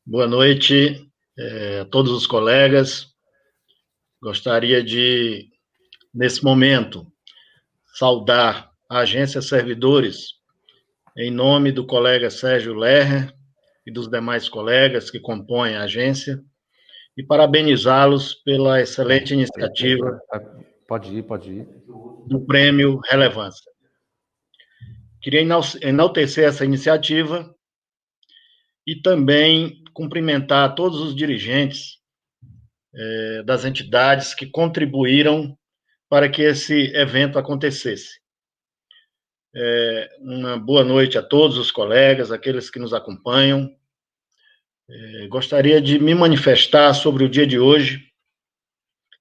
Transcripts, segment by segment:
Boa noite, a todos os colegas. Gostaria de, nesse momento, saudar a Agência Servidores, em nome do colega Sérgio Lerner e dos demais colegas que compõem a agência, e parabenizá-los pela excelente iniciativa Pode ir. do Prêmio Relevância. Queria enaltecer essa iniciativa e também cumprimentar todos os dirigentes das entidades que contribuíram para que esse evento acontecesse. Uma boa noite a todos os colegas, aqueles que nos acompanham. Gostaria de me manifestar sobre o dia de hoje,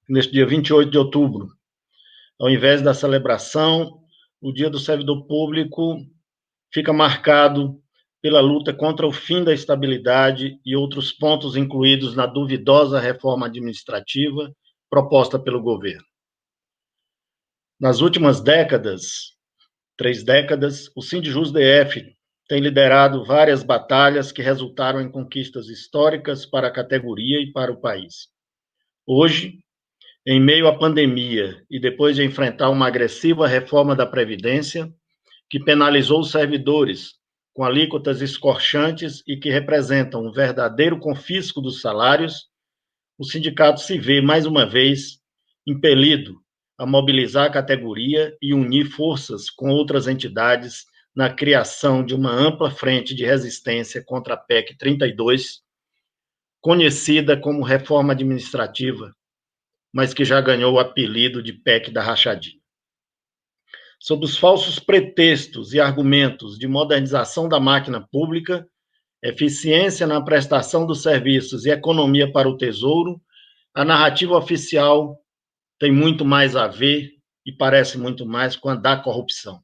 neste dia 28 de outubro. Ao invés da celebração, o Dia do Servidor Público fica marcado pela luta contra o fim da estabilidade e outros pontos incluídos na duvidosa reforma administrativa proposta pelo governo. Nas últimas décadas, 3 décadas, o Sindjus-DF tem liderado várias batalhas que resultaram em conquistas históricas para a categoria e para o país. Hoje, em meio à pandemia e depois de enfrentar uma agressiva reforma da Previdência, que penalizou os servidores com alíquotas escorchantes e que representam um verdadeiro confisco dos salários, o sindicato se vê, mais uma vez, impelido a mobilizar a categoria e unir forças com outras entidades na criação de uma ampla frente de resistência contra a PEC 32, conhecida como reforma administrativa, mas que já ganhou o apelido de PEC da rachadinha. Sob os falsos pretextos e argumentos de modernização da máquina pública, eficiência na prestação dos serviços e economia para o Tesouro, a narrativa oficial tem muito mais a ver e parece muito mais com a da corrupção.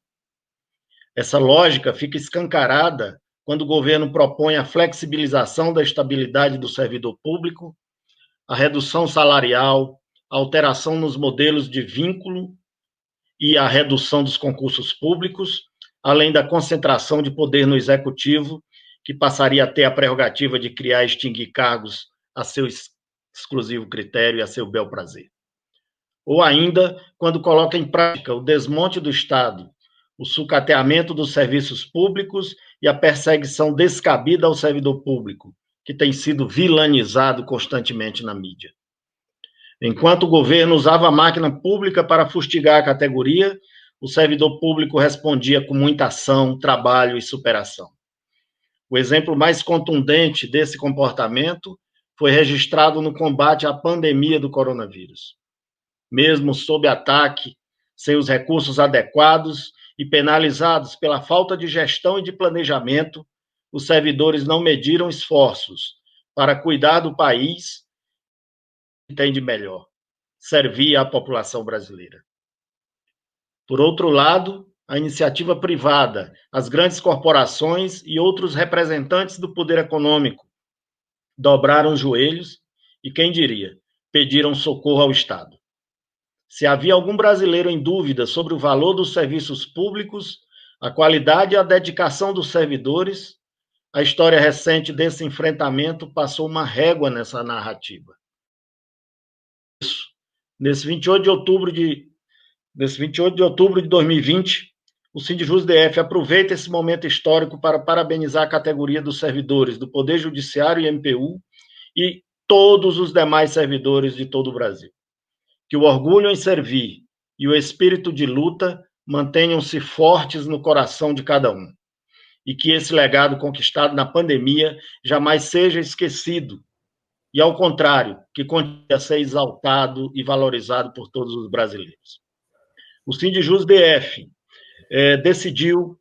Essa lógica fica escancarada quando o governo propõe a flexibilização da estabilidade do servidor público, a redução salarial, a alteração nos modelos de vínculo e a redução dos concursos públicos, além da concentração de poder no executivo, que passaria a ter a prerrogativa de criar e extinguir cargos a seu exclusivo critério e a seu bel prazer. Ou ainda, quando coloca em prática o desmonte do Estado, o sucateamento dos serviços públicos e a perseguição descabida ao servidor público, que tem sido vilanizado constantemente na mídia. Enquanto o governo usava a máquina pública para fustigar a categoria, o servidor público respondia com muita ação, trabalho e superação. O exemplo mais contundente desse comportamento foi registrado no combate à pandemia do coronavírus. Mesmo sob ataque, sem os recursos adequados e penalizados pela falta de gestão e de planejamento, os servidores não mediram esforços para cuidar do país que tem de melhor, servir à população brasileira. Por outro lado, a iniciativa privada, as grandes corporações e outros representantes do poder econômico dobraram os joelhos e, quem diria, pediram socorro ao Estado. Se havia algum brasileiro em dúvida sobre o valor dos serviços públicos, a qualidade e a dedicação dos servidores, a história recente desse enfrentamento passou uma régua nessa narrativa. Nesse 28 de outubro de 2020, o Sindjus-DF aproveita esse momento histórico para parabenizar a categoria dos servidores do Poder Judiciário e MPU e todos os demais servidores de todo o Brasil. Que o orgulho em servir e o espírito de luta mantenham-se fortes no coração de cada um. E que esse legado conquistado na pandemia jamais seja esquecido. E, ao contrário, que continue a ser exaltado e valorizado por todos os brasileiros. O Sindjus-DF decidiu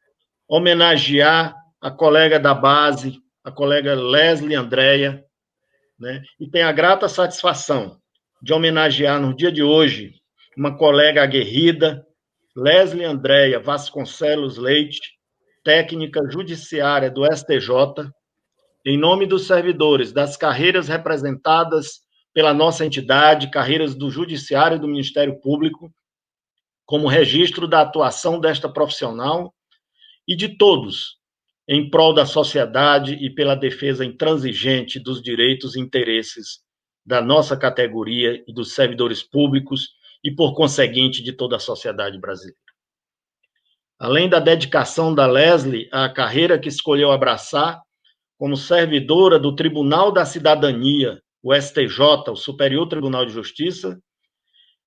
homenagear a colega da base, a colega Leslie Andréia, né, e tem a grata satisfação de homenagear no dia de hoje uma colega aguerrida, Leslie Andréia Vasconcelos Leite, técnica judiciária do STJ, em nome dos servidores das carreiras representadas pela nossa entidade, carreiras do Judiciário e do Ministério Público, como registro da atuação desta profissional e de todos, em prol da sociedade e pela defesa intransigente dos direitos e interesses da nossa categoria e dos servidores públicos e, por conseguinte, de toda a sociedade brasileira. Além da dedicação da Leslie à carreira que escolheu abraçar, como servidora do Tribunal da Cidadania, o STJ, o Superior Tribunal de Justiça,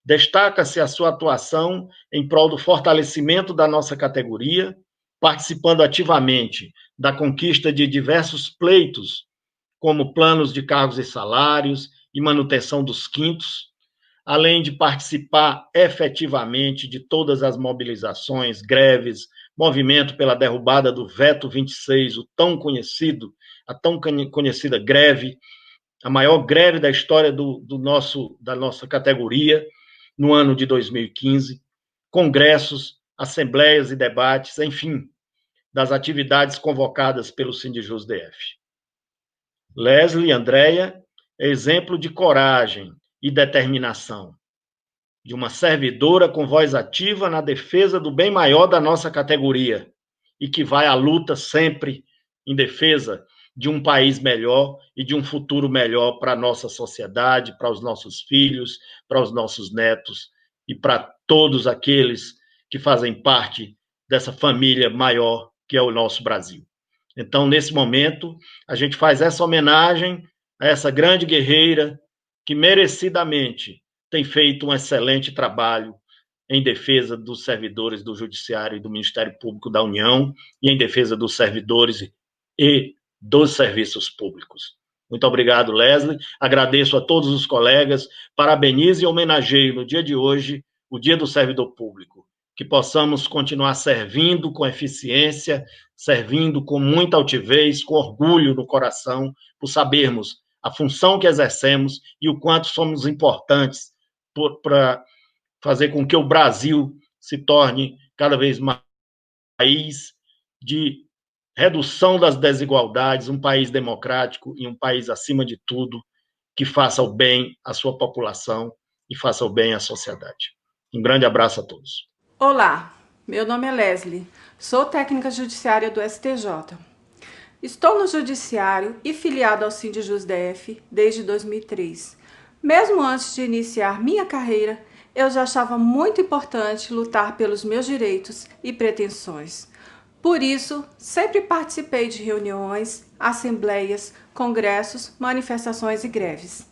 destaca-se a sua atuação em prol do fortalecimento da nossa categoria, participando ativamente da conquista de diversos pleitos, como planos de cargos e salários e manutenção dos quintos, além de participar efetivamente de todas as mobilizações, greves, movimento pela derrubada do veto 26, a tão conhecida greve, a maior greve da história da nossa categoria, no ano de 2015, congressos, assembleias e debates, enfim, das atividades convocadas pelo Sindijus DF. Leslie Andréia é exemplo de coragem e determinação, de uma servidora com voz ativa na defesa do bem maior da nossa categoria e que vai à luta sempre em defesa de um país melhor e de um futuro melhor para a nossa sociedade, para os nossos filhos, para os nossos netos e para todos aqueles que fazem parte dessa família maior que é o nosso Brasil. Então, nesse momento, a gente faz essa homenagem a essa grande guerreira que merecidamente tem feito um excelente trabalho em defesa dos servidores do Judiciário e do Ministério Público da União e em defesa dos servidores e dos serviços públicos. Muito obrigado, Leslie. Agradeço a todos os colegas, parabenizo e homenageio no dia de hoje o Dia do Servidor Público. Que possamos continuar servindo com eficiência, servindo com muita altivez, com orgulho no coração, por sabermos a função que exercemos e o quanto somos importantes para fazer com que o Brasil se torne cada vez mais um país de redução das desigualdades, um país democrático e um país, acima de tudo, que faça o bem à sua população e faça o bem à sociedade. Um grande abraço a todos. Olá, meu nome é Leslie, sou técnica judiciária do STJ. Estou no Judiciário e filiado ao Sindijus DF desde 2003. Mesmo antes de iniciar minha carreira, eu já achava muito importante lutar pelos meus direitos e pretensões. Por isso, sempre participei de reuniões, assembleias, congressos, manifestações e greves.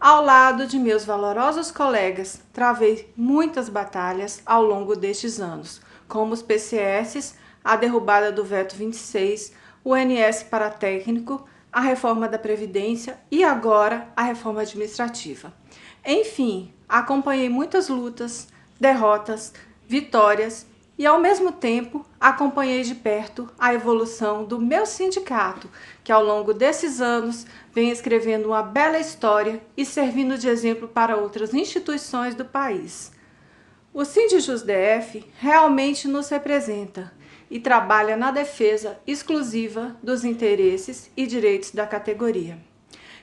Ao lado de meus valorosos colegas, travei muitas batalhas ao longo destes anos, como os PCS, a derrubada do veto 26, o INSS paratécnico, a reforma da Previdência e agora a reforma administrativa. Enfim, acompanhei muitas lutas, derrotas, vitórias e, ao mesmo tempo, acompanhei de perto a evolução do meu sindicato, que ao longo desses anos vem escrevendo uma bela história e servindo de exemplo para outras instituições do país. O Sindijus DF realmente nos representa e trabalha na defesa exclusiva dos interesses e direitos da categoria.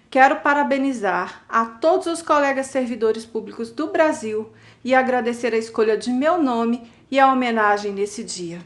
Quero parabenizar a todos os colegas servidores públicos do Brasil e agradecer a escolha de meu nome e a homenagem nesse dia.